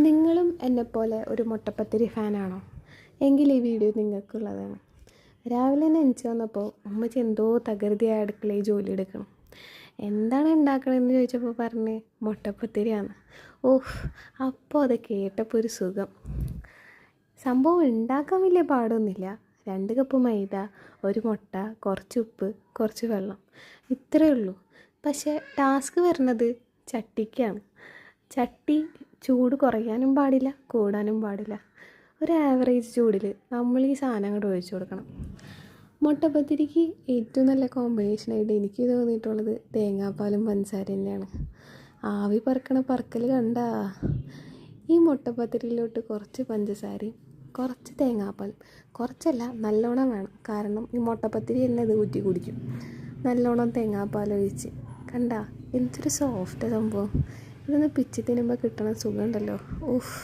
നിങ്ങളും എന്നെപ്പോലെ ഒരു മുട്ടപ്പത്തിരി ഫാനാണോ? എങ്കിൽ ഈ വീഡിയോ നിങ്ങൾക്കുള്ളതാണ്. രാവിലെ തന്നെ എണീച്ച് വന്നപ്പോൾ ഉമ്മച്ചി എന്തോ തകൃതിയായ അടുക്കളയിൽ ജോലി എടുക്കണം. എന്താണ് ഉണ്ടാക്കണമെന്ന് ചോദിച്ചപ്പോൾ പറഞ്ഞ് മുട്ടപ്പത്തിരിയാണ്. ഓഹ്, അപ്പോൾ അത് കേട്ടപ്പോൾ ഒരു സുഖം. സംഭവം ഉണ്ടാക്കാൻ വലിയ പാടൊന്നുമില്ല. 2 കപ്പ് മൈദ, 1 മുട്ട, കുറച്ച് ഉപ്പ്, കുറച്ച് വെള്ളം, ഇത്രയേ ഉള്ളൂ. പക്ഷേ ടാസ്ക് വരുന്നത് ചട്ടിക്കാണ്. ചട്ടി ചൂട് കുറയാനും പാടില്ല, കൂടാനും പാടില്ല. ഒരു ആവറേജ് ചൂടിൽ നമ്മൾ ഈ സാധനം അങ്ങോട്ട് ഒഴിച്ചു കൊടുക്കണം. മുട്ടപ്പത്തിരിക്ക് ഏറ്റവും നല്ല കോമ്പിനേഷനായിട്ട് എനിക്ക് തോന്നിയിട്ടുള്ളത് തേങ്ങാപ്പാലും പഞ്ചസാരയും തന്നെയാണ്. ആവി പറക്കണ പറക്കൽ കണ്ടാ. ഈ മുട്ടപ്പത്തിരിയിലോട്ട് കുറച്ച് പഞ്ചസാരയും കുറച്ച് തേങ്ങാപ്പാലും, കുറച്ചല്ല നല്ലോണം വേണം. കാരണം ഈ മുട്ടപ്പത്തിരി തന്നെ ഇത് ഊറ്റി കുടിക്കും. നല്ലോണം തേങ്ങാപ്പാലൊഴിച്ച് കണ്ടാ എന്തൊരു സോഫ്റ്റ് സംഭവം. ഇതൊന്ന് പിച്ചി തിന്നുമ്പോൾ കിട്ടണ സുഖമുണ്ടല്ലോ. ഉഫ്.